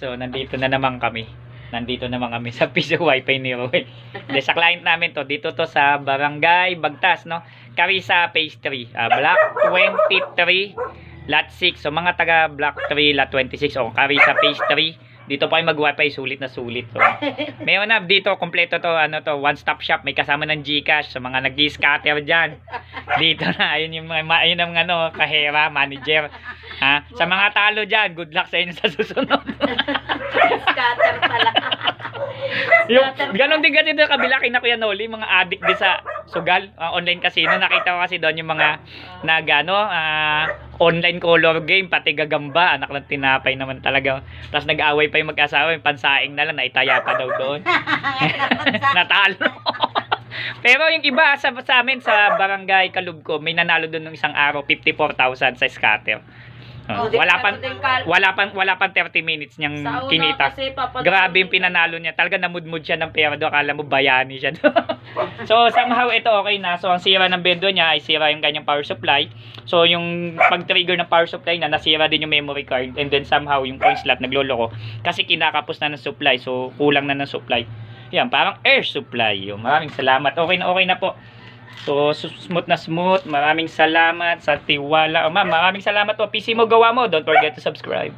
So, nandito na naman kami. Sa piso wifi ni Roel. Sa client namin to. Dito to sa Barangay Bagtas, no? Carissa Phase 3. Block 23, Lot 6. So, mga taga Block 3, Lot 26. O, Carissa Phase 3. Dito pa kayo mag-wifi, sulit na sulit. So, mayroon na dito, kompleto to, one-stop shop. May kasama ng GCash. So, mga nag-scatter dyan. Dito na, ayun ang kahera, manager. Ha? Sa mga talo dyan, good luck sa inyo sa susunod. Scatter pala. Ganon din kasi doon kabila kay na Kuya Noli, mga addict din sa sugal, online casino. Nakita ko kasi doon yung mga online color game, pati gagamba, anak ng tinapay naman talaga. Tapos nag-away pa yung mag-asawa, yung pansaing na lang, naitaya pa daw doon. Natalo. Pero yung iba sa amin sa Barangay Kalubko, may nanalo doon ng isang araw, 54,000 sa scatter. Wala pang 30 minutes niyang kinita. Grabe yung pinanalo niya. Talaga namudmud siya ng pera doon. Akala mo bayani siya doon. So somehow ito okay na. So ang sira ng bendo niya ay sira yung kanyang power supply. So yung pag-trigger ng power supply na nasira din yung memory card. And then somehow yung coin slot nagloloko. Kasi kinakapos na ng supply. So kulang na ng supply. Yan, parang air supply. Maraming salamat. Okay na po. So, smooth na smooth. Maraming salamat sa tiwala. Ma'am, maraming salamat po. PC mo, gawa mo. Don't forget to subscribe.